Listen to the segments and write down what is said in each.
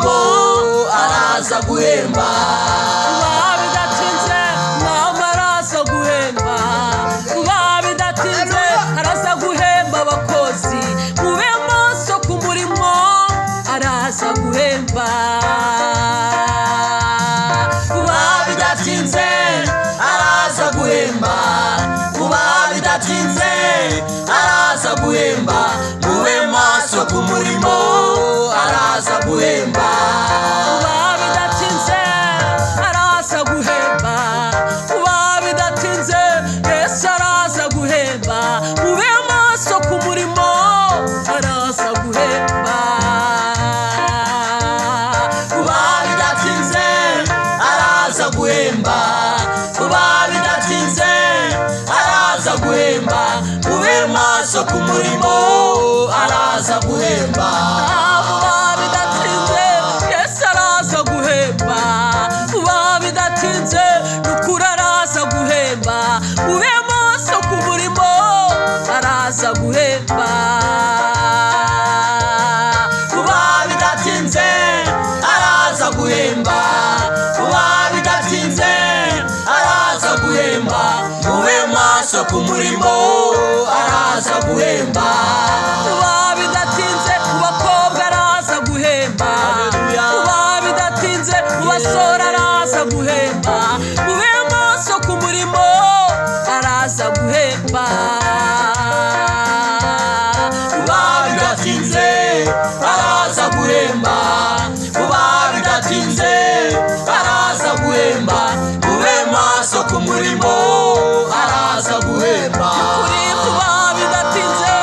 kumurimo araza guhemba bidatinze mwami araza guhemba bidatinze araza guhemba abakozi mube maso ku murimo araza guhemba bidatinze araza guhemba bidatinze araza guhemba mube maso ku murimo araza guhemba bidatinze araza guhemba bidatinze Yesu araza guhemba mube maso ku murimo araza guhemba bidatinze araza guhemba bidatinze araza guhemba mube maso ku murimo araza guhemba bidatinze Yesu araza guhemba bidatinze n'ukuri araza guhemba mube maso ku murimo araza guhemba bidatinze araza guhemba bidatinze araza guhemba mube maso ku murimo araza guhemba bidatinze bakobwa araza guhemba bidatinze basora araza guhemba mube maso ku murimo araza guhemba bidatinze araza guhemba bidatinze araza guhemba mube maso ku murimo araza guhemba bidatinze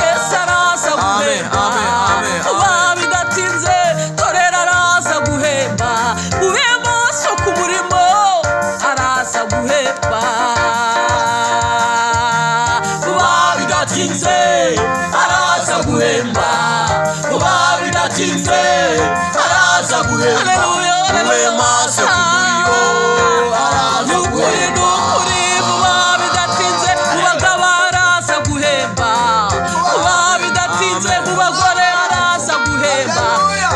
Yesu araza guhemba bidatinze torera araza guhemba mube maso ku murimo araza guhemba bidatinze araza guhemba bidatinze araza guhemba mube maso ku murimo araza guhemba bidatinze abagabo araza guhemba bidatinze abagore araza guhemba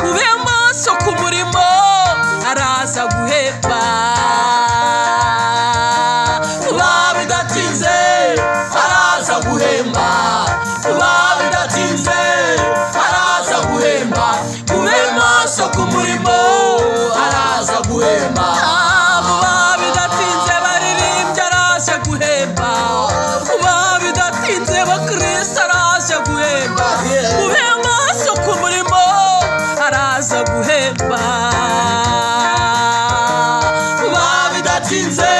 mube maso ku murimo araza guhemba bidatinze araza guhemba bidatinze araza guhemba mube maso ku murimo araza guhemba bidatinze baririmbye araje guhemba bidatinze bakristo araje guhemba mube maso ku murimo araza guhemba bidatinze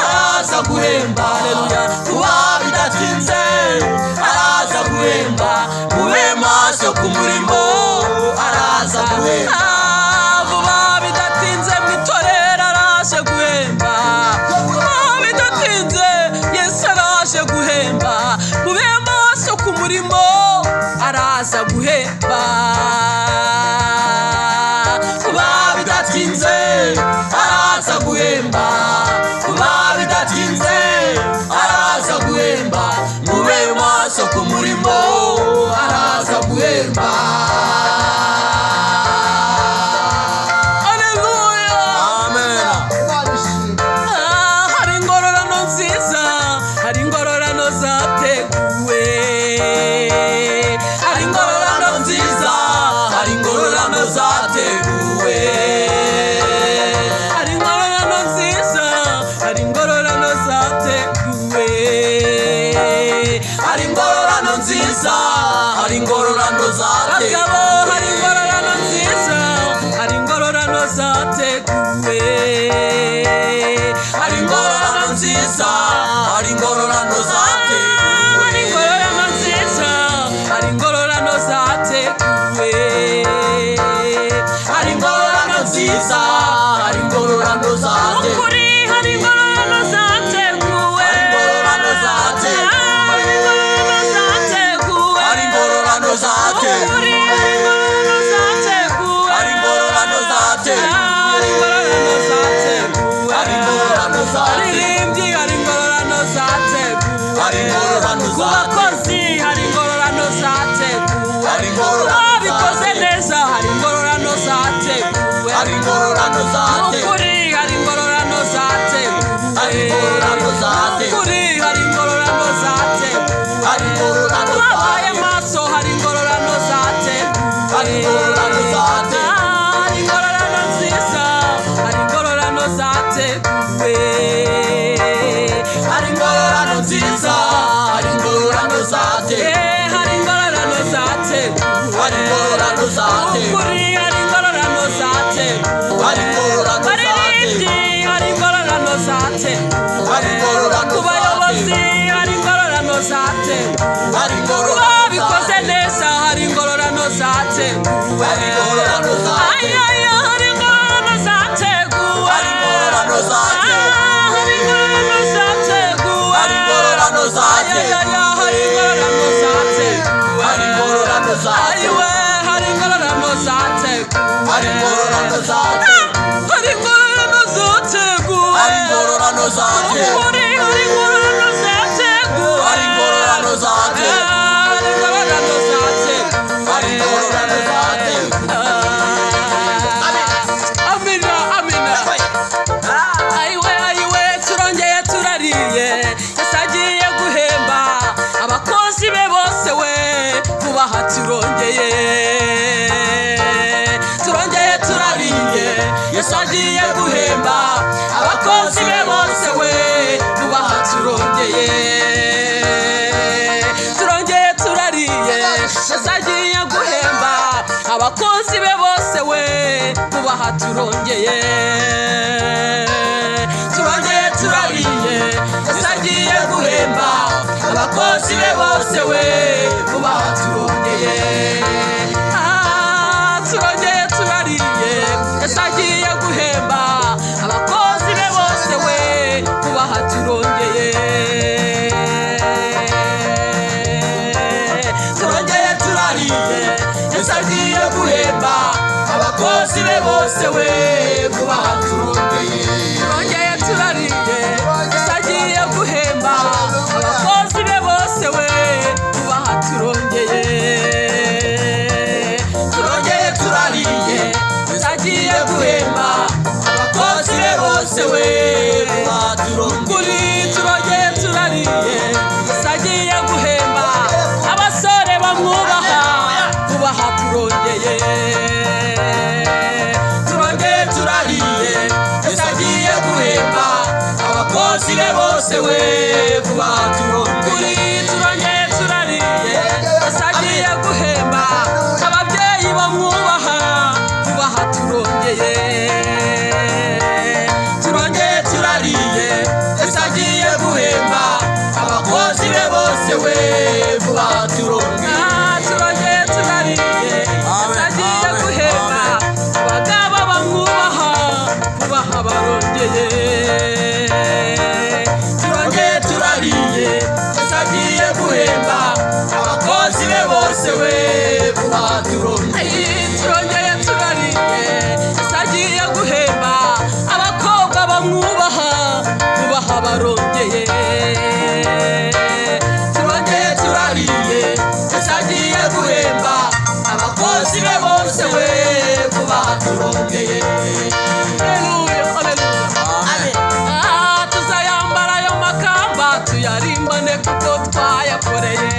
araza guhemba bidatinze araza guhemba mube maso ku murimo araza guhemba bidatinze mwitorera araje guhemba bidatinze Yesu araje guhemba mube maso ku murimo araza guhemba bidatinze araza guhemba bidatinze araza guhemba mube maso ku murimo araza guhemba Haleluya amen hari ingororano nziza hari ingororano zateguwe hari ingororano nziza hari ingororano zateguwe hari ingororano nziza hari ingororano zateguwe hari ingororano nziza hari ingororano zateguwe abagabo hari ingororano nziza hari ingororano zateguwe hari ingororano nziza hari ingororano zateguwe hari ingororano nziza hari ingororano zateguwe hari ingororano nziza hari ingororano zateguwe ukuri hari ingororano zateguwe hari ingororano zateguwe hari ingororano zateguwe hari ingororano zateguwe ukuri hari ingororano zateguwe hari ingororano zateguwe hari ingororano zateguwe hari ingororano zateguwe aririmbyi hari ingororano zateguwe hari ingororano ku bakozi hari ingororano zateguwe hari ingororano ababikoze neza hari ingororano zateguwe hari ingororano zatewe, ukuri hari ingororano zatewe, hari ingororano zatewe, ukuri hari ingororano zatewe, hari ingororano twabaye zatewe, maso hari ingororano zatewe, hari ingororano zatewe, hari ingororano nziza hari ingororano zatewe, hari ingororano nziza, hari ingororano zatewe, hari ingororano zatewe, hari ingororano zatewe, ukuri hari ingororano zatewe, hari ingororano zatewe, baririmbyi hari ingororano zatewe, hari ingororano ku bayobozi zatewe, hari ingororano zatewe, hari ku ingororano babikoze zatewe, neza hari ingororano zatewe, hari ingororano zatewe, ayaya hari ingororano zateguwe, hari ingororano zatewe, hari ingororano zateguwe, hari ingororano zatewe, ayaya hari ingororano zateguwe, hari ingororano zatewe, ayiwe hari ingororano zateguwe, hari ingororano zatewe, hari ingororano zateguwe, hari ingororano zatewe, ukuri hari ingororano zateguwe, hari ingororano zatewe, hari ingororano zateguwe, hari ingororano zatewe. amina amina, ayiwe ayiwe turongeye turariye, Yesu agiye guhemba abakozi be bose we, kubaha turongeye turariye, Yesu agiye guhemba abakozi be bose we, kubaha turongeye turariye, Yesu agiye guhemba abakozi be bose we, kubaha turongeye turariye, Yesu agiye guhemba abakozi be bose we, kubaha turongeye turongeye turariye, Yesu agiye guhemba abakozi be bose we, kubaha turongeye turariye, Yesu agiye guhemba abakozi be bose we, kubaha turongeye turariye, Yesu agiye guhemba abakozi be bose we, kubaha turongeye turariye, Yesu agiye guhemba abakozi be bose we, kubaha turongeye turariye, Yesu agiye guhemba abasore bamwubaha, kubaha turongeye turariye, Yesu agiye guhemba abakozi be bose we, kubaha turongeye turariye, Yesu agiye guhemba ababyeyi bamwubaha, kubaha turongeye turariye, Yesu agiye guhemba abakozi be bose we, kubaha turongeye turariye, Yesu agiye guhemba abagabo bamwubaha, kubaha barongeye turariye, Yesu agiye guhemba abakozi be bose we, kubaha turongeye turariye, Yesu agiye guhemba abakobwa bamwubaha, kubaha barongeye turariye, Yesu agiye guhemba abakozi be bose we, kubaha turongeye. Haleluya, haleluya. Tuzayambara ayo makamba tuyarimbane kuko twayakoreye,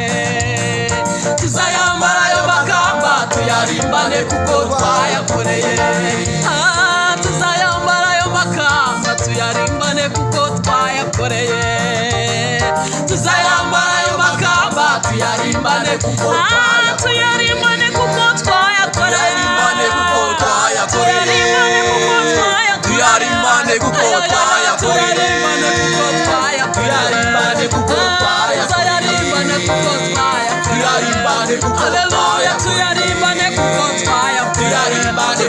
tuzayambara ayo makamba tuyarimbane kuko twayakoreye, tuzayambara ayo makamba tuyarimbane kuko twayakoreye, tuzayambara ayo makamba tuyarimbane kuko tuyarimbane kuko twayakoreye, tuyarimbane kuko twayakoreye, haleluya, tuyarimbane kuko twayakoreye, tuyarimbane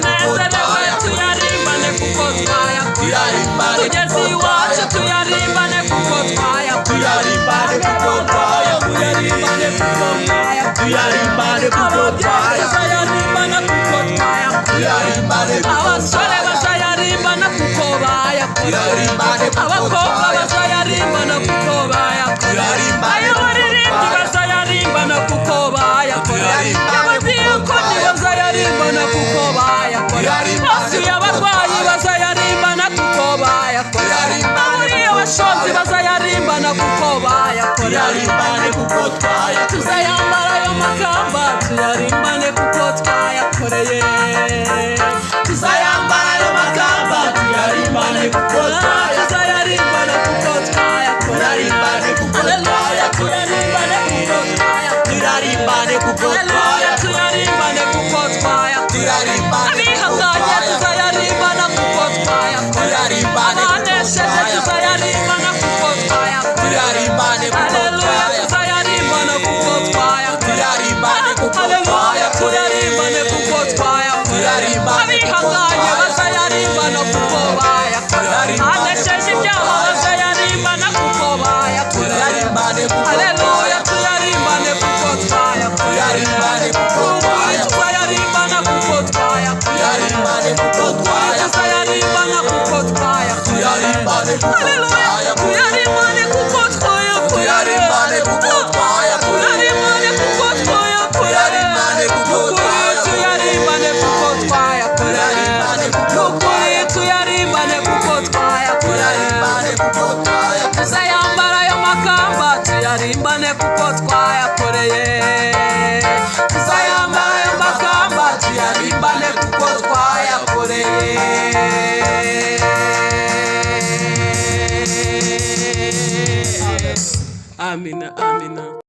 kuko twayakoreye, tugeze iwacu tuyarimbane kuko twayakoreye, abasore bazayarimbana kuko bayakoreye, abakobwa bazayarimbana kuko bayakoreye, abaririmbyi bazayarimbana kuko bayakoreye, abadiyakoni bazayarimbana kuko bayakoreye, basuye tuzayambara ayo makamba tuyarimbane kuko twayakoreye tuzayambara ayo makamba tuyarimbane kuko tuzayarimbane kuko twayakoreye tuyarimbane kuko tuyarimbane kuko twayakoreye abihanganye tuzayarimbana kuko twayakoreye abanesheje tuzayarimbana kuko twayakoreye haleluya tuzayarimbana kuko twayakoreye haleluya tuyarimbane kuko twayakoreye abihanganye bazayarimbana kuko bayakoreye abanesheje ibyaha bazayarimbana kuko bayakoreye haleluya tuyarimbane kuko twayakoreye tuzayarimbana kuko twayakoreye tuzayarimbana kuko twayakoreye haleluya tuyarimbane kuko twayakoreye tuyarimbane kuko twayakoreye tuyarimbane kuko twayakoreye nukuri tuyarimbane kuko twayakoreye tuzayambara ayo makamba tuyarimbane kuko twayakoreye tuzayambara ayo makamba tuyarimbane kuko twayakoreye amina amina.